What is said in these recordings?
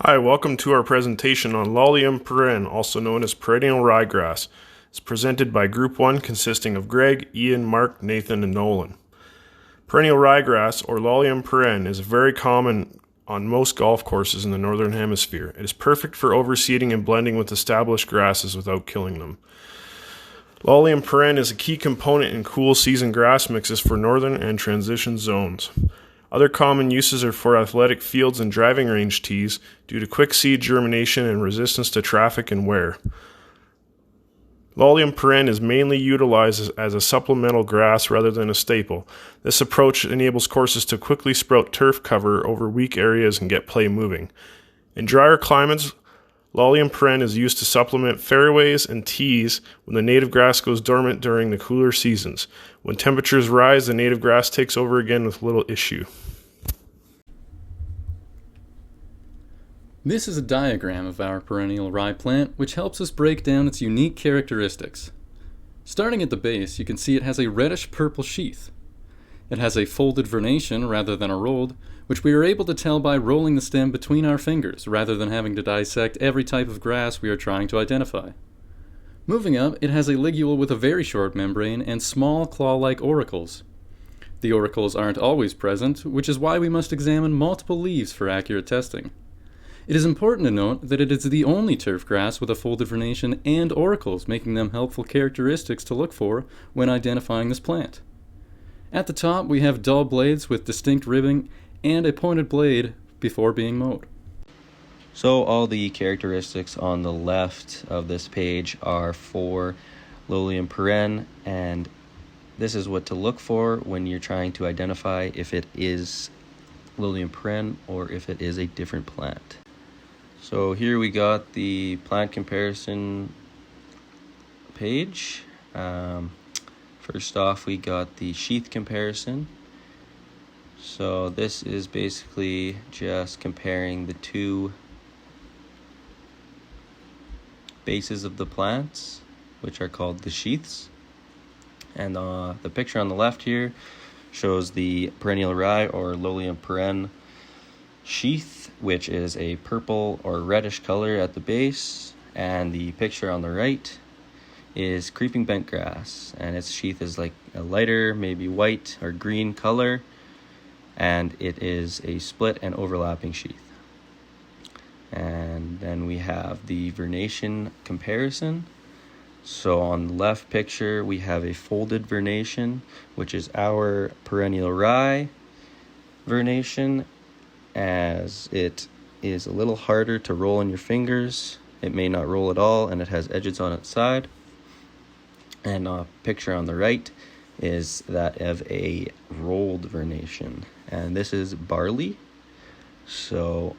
Hi, welcome to our presentation on Lolium perenne, also known as perennial ryegrass. It's presented by Group 1 consisting of Greg, Ian, Mark, Nathan, and Nolan. Perennial ryegrass, or Lolium perenne, is very common on most golf courses in the Northern Hemisphere. It is perfect for overseeding and blending with established grasses without killing them. Lolium perenne is a key component in cool season grass mixes for northern and transition zones. Other common uses are for athletic fields and driving range tees due to quick seed germination and resistance to traffic and wear. Lolium perenne is mainly utilized as a supplemental grass rather than a staple. This approach enables courses to quickly sprout turf cover over weak areas and get play moving. In drier climates, Lolium perenne is used to supplement fairways and tees when the native grass goes dormant during the cooler seasons. When temperatures rise, the native grass takes over again with little issue. This is a diagram of our perennial rye plant, which helps us break down its unique characteristics. Starting at the base, you can see it has a reddish-purple sheath. It has a folded vernation rather than a rolled, which we are able to tell by rolling the stem between our fingers rather than having to dissect every type of grass we are trying to identify. Moving up, it has a ligule with a very short membrane and small claw-like auricles. The auricles aren't always present, which is why we must examine multiple leaves for accurate testing. It is important to note that it is the only turf grass with a folded vernation and auricles, making them helpful characteristics to look for when identifying this plant. At the top, we have dull blades with distinct ribbing and a pointed blade before being mowed. So all the characteristics on the left of this page are for Lolium perenne, and this is what to look for when you're trying to identify if it is Lolium perenne or if it is a different plant. So here we got the plant comparison page. First off, we got the sheath comparison. So this is basically just comparing the two bases of the plants, which are called the sheaths. And the picture on the left here shows the perennial rye or Lolium perenne sheath, which is a purple or reddish color at the base, and the picture on the right is creeping bent grass, and its sheath is like a lighter, maybe white or green color, and it is a split and overlapping sheath. And then we have the vernation comparison. So on the left picture we have a folded vernation, which is our perennial rye vernation, as it is a little harder to roll in your fingers. It may not roll at all, and it has edges on its side. And a picture on the right is that of a rolled vernation, and this is barley. So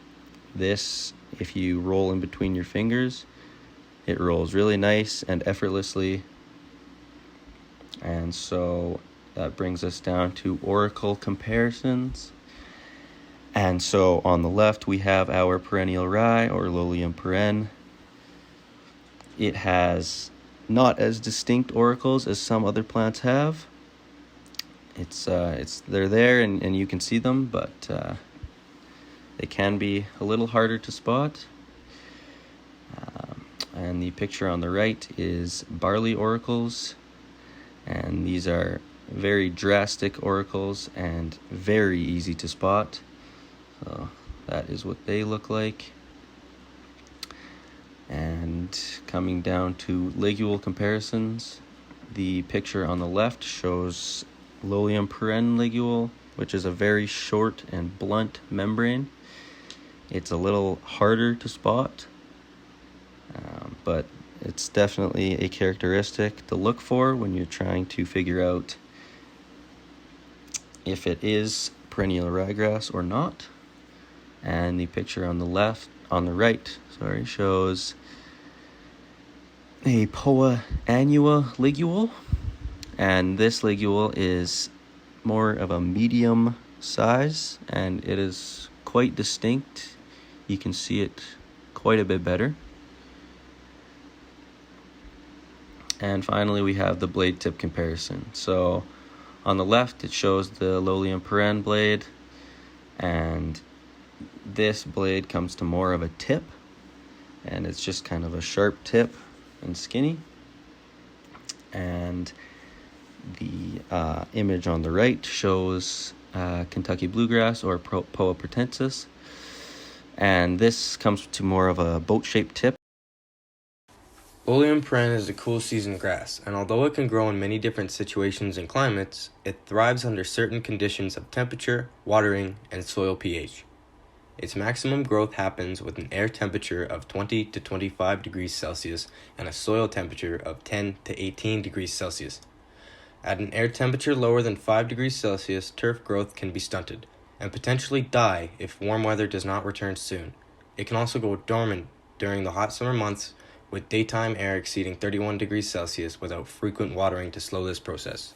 this, if you roll in between your fingers, it rolls really nice and effortlessly. And so that brings us down to auricle comparisons. And so on the left we have our perennial rye or Lolium perenne. It has not as distinct auricles as some other plants have. They're there and you can see them, but they can be a little harder to spot. And the picture on the right is barley auricles, and these are very drastic auricles and very easy to spot. So that is what they look like. And coming down to ligule comparisons, the picture on the left shows Lolium perenne ligule, which is a very short and blunt membrane. It's a little harder to spot, but it's definitely a characteristic to look for when you're trying to figure out if it is perennial ryegrass or not. And the picture on the right, shows a Poa annua ligule, and this ligule is more of a medium size, and it is quite distinct. You can see it quite a bit better. And finally we have the blade tip comparison. So on the left it shows the Lolium perenne blade, and this blade comes to more of a tip, and it's just kind of a sharp tip and skinny. And the image on the right shows Kentucky bluegrass, or Poa pratensis, and this comes to more of a boat-shaped tip. Lolium perenne is a cool season grass, and although it can grow in many different situations and climates, it thrives under certain conditions of temperature, watering, and soil pH. Its maximum growth happens with an air temperature of 20 to 25 degrees Celsius and a soil temperature of 10 to 18 degrees Celsius. At an air temperature lower than 5 degrees Celsius, turf growth can be stunted and potentially die if warm weather does not return soon. It can also go dormant during the hot summer months with daytime air exceeding 31 degrees Celsius without frequent watering to slow this process.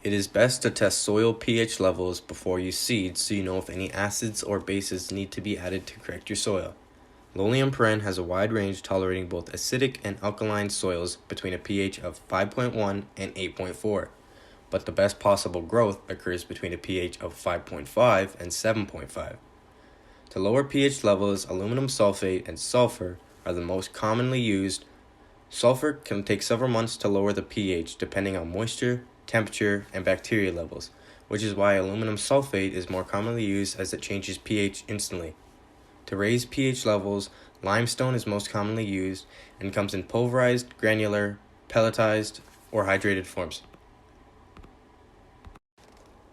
It is best to test soil pH levels before you seed so you know if any acids or bases need to be added to correct your soil. Lolium perenne has a wide range tolerating both acidic and alkaline soils between a pH of 5.1 and 8.4, but the best possible growth occurs between a pH of 5.5 and 7.5. To lower pH levels, aluminum sulfate and sulfur are the most commonly used. Sulfur can take several months to lower the pH depending on moisture, temperature, and bacteria levels, which is why aluminum sulfate is more commonly used as it changes pH instantly. To raise pH levels, limestone is most commonly used and comes in pulverized, granular, pelletized, or hydrated forms.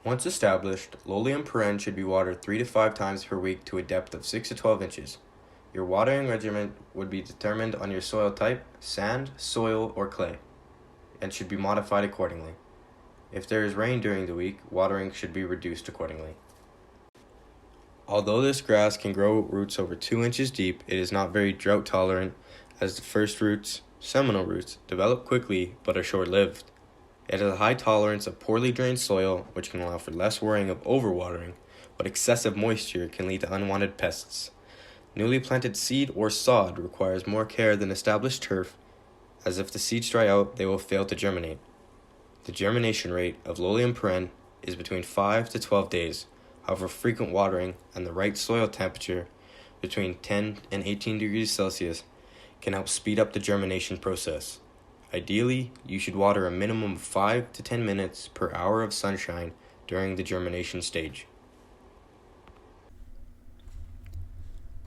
Once established, Lolium perenne should be watered 3 to 5 times per week to a depth of 6 to 12 inches. Your watering regimen would be determined on your soil type, sand, soil, or clay, and should be modified accordingly. If there is rain during the week, watering should be reduced accordingly. Although this grass can grow roots over 2 inches deep, it is not very drought tolerant, as the first roots, seminal roots, develop quickly but are short-lived. It has a high tolerance of poorly drained soil, which can allow for less worrying of overwatering, but excessive moisture can lead to unwanted pests. Newly planted seed or sod requires more care than established turf, as if the seeds dry out, they will fail to germinate. The germination rate of Lolium perenne is between 5 to 12 days. However, frequent watering and the right soil temperature between 10 and 18 degrees Celsius can help speed up the germination process. Ideally, you should water a minimum of 5 to 10 minutes per hour of sunshine during the germination stage.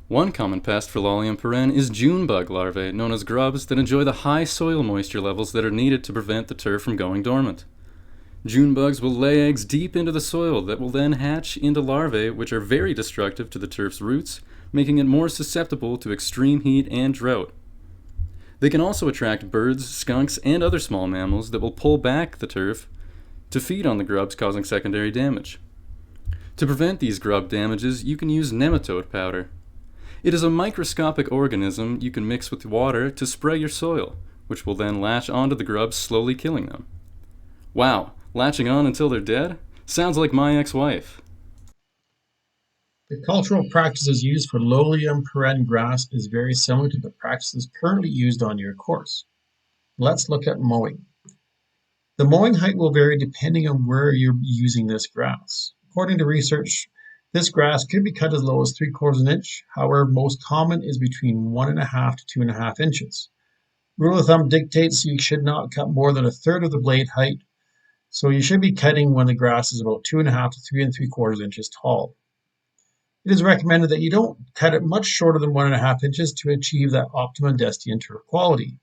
One common pest for Lolium perenne is June bug larvae, known as grubs, that enjoy the high soil moisture levels that are needed to prevent the turf from going dormant. June bugs will lay eggs deep into the soil that will then hatch into larvae, which are very destructive to the turf's roots, making it more susceptible to extreme heat and drought. They can also attract birds, skunks, and other small mammals that will pull back the turf to feed on the grubs, causing secondary damage. To prevent these grub damages, you can use nematode powder. It is a microscopic organism you can mix with water to spray your soil, which will then latch onto the grubs, slowly killing them. Wow, latching on until they're dead? Sounds like my ex-wife. The cultural practices used for Lolium perenne grass is very similar to the practices currently used on your course. Let's look at mowing. The mowing height will vary depending on where you're using this grass. According to research, this grass could be cut as low as 3/4 of an inch. However, most common is between 1.5 to 2.5 inches. Rule of thumb dictates you should not cut more than a third of the blade height, so you should be cutting when the grass is about 2.5 to 3 3/4 inches tall. It is recommended that you don't cut it much shorter than 1.5 inches to achieve that optimum density and turf quality.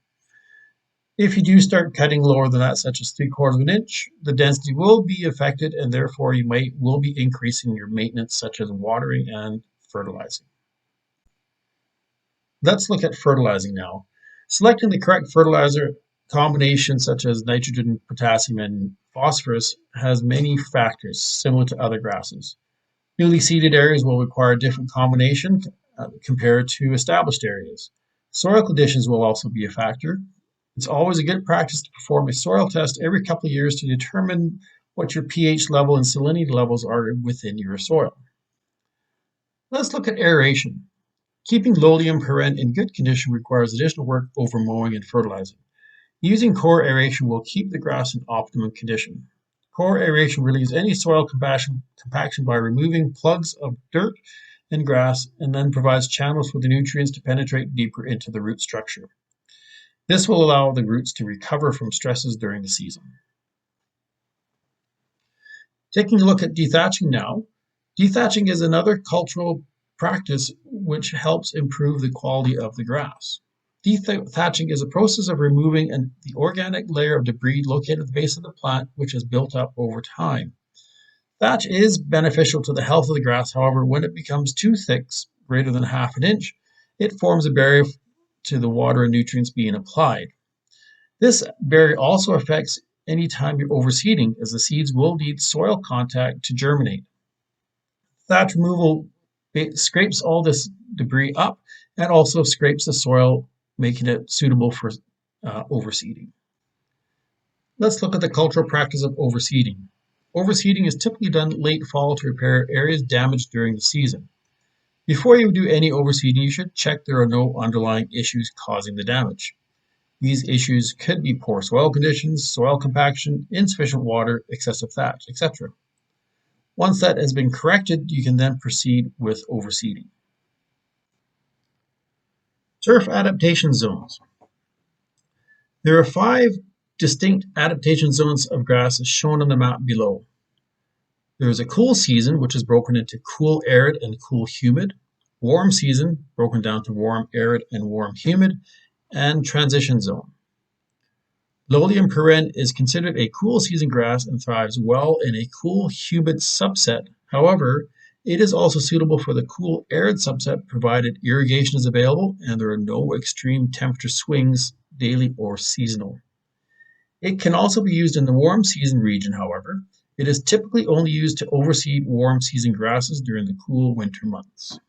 If you do start cutting lower than that, such as 3/4 of an inch, the density will be affected, and therefore you will be increasing your maintenance, such as watering and fertilizing. Let's look at fertilizing now. Selecting the correct fertilizer combination, such as nitrogen, potassium, and phosphorus, has many factors similar to other grasses. Newly seeded areas will require a different combination compared to established areas. Soil conditions will also be a factor. It's always a good practice to perform a soil test every couple of years to determine what your pH level and salinity levels are within your soil. Let's look at aeration. Keeping Lolium perenne in good condition requires additional work over mowing and fertilizing. Using core aeration will keep the grass in optimum condition. Poor aeration relieves any soil compaction by removing plugs of dirt and grass, and then provides channels for the nutrients to penetrate deeper into the root structure. This will allow the roots to recover from stresses during the season. Taking a look at dethatching now. Dethatching is another cultural practice which helps improve the quality of the grass. Dethatching is a process of removing the organic layer of debris located at the base of the plant, which has built up over time. Thatch is beneficial to the health of the grass. However, when it becomes too thick, greater than ½ an inch, it forms a barrier to the water and nutrients being applied. This barrier also affects any time you're overseeding, as the seeds will need soil contact to germinate. Thatch removal scrapes all this debris up and also scrapes the soil, making it suitable for overseeding. Let's look at the cultural practice of overseeding. Overseeding is typically done late fall to repair areas damaged during the season. Before you do any overseeding, you should check there are no underlying issues causing the damage. These issues could be poor soil conditions, soil compaction, insufficient water, excessive thatch, etc. Once that has been corrected, you can then proceed with overseeding. Turf adaptation zones. There are 5 distinct adaptation zones of grass as shown on the map below. There is a cool season, which is broken into cool arid and cool humid, warm season, broken down to warm arid and warm humid, and transition zone. Lolium perenne is considered a cool season grass and thrives well in a cool humid subset. However, it is also suitable for the cool arid subset provided irrigation is available and there are no extreme temperature swings, daily or seasonal. It can also be used in the warm season region, however. It is typically only used to overseed warm season grasses during the cool winter months.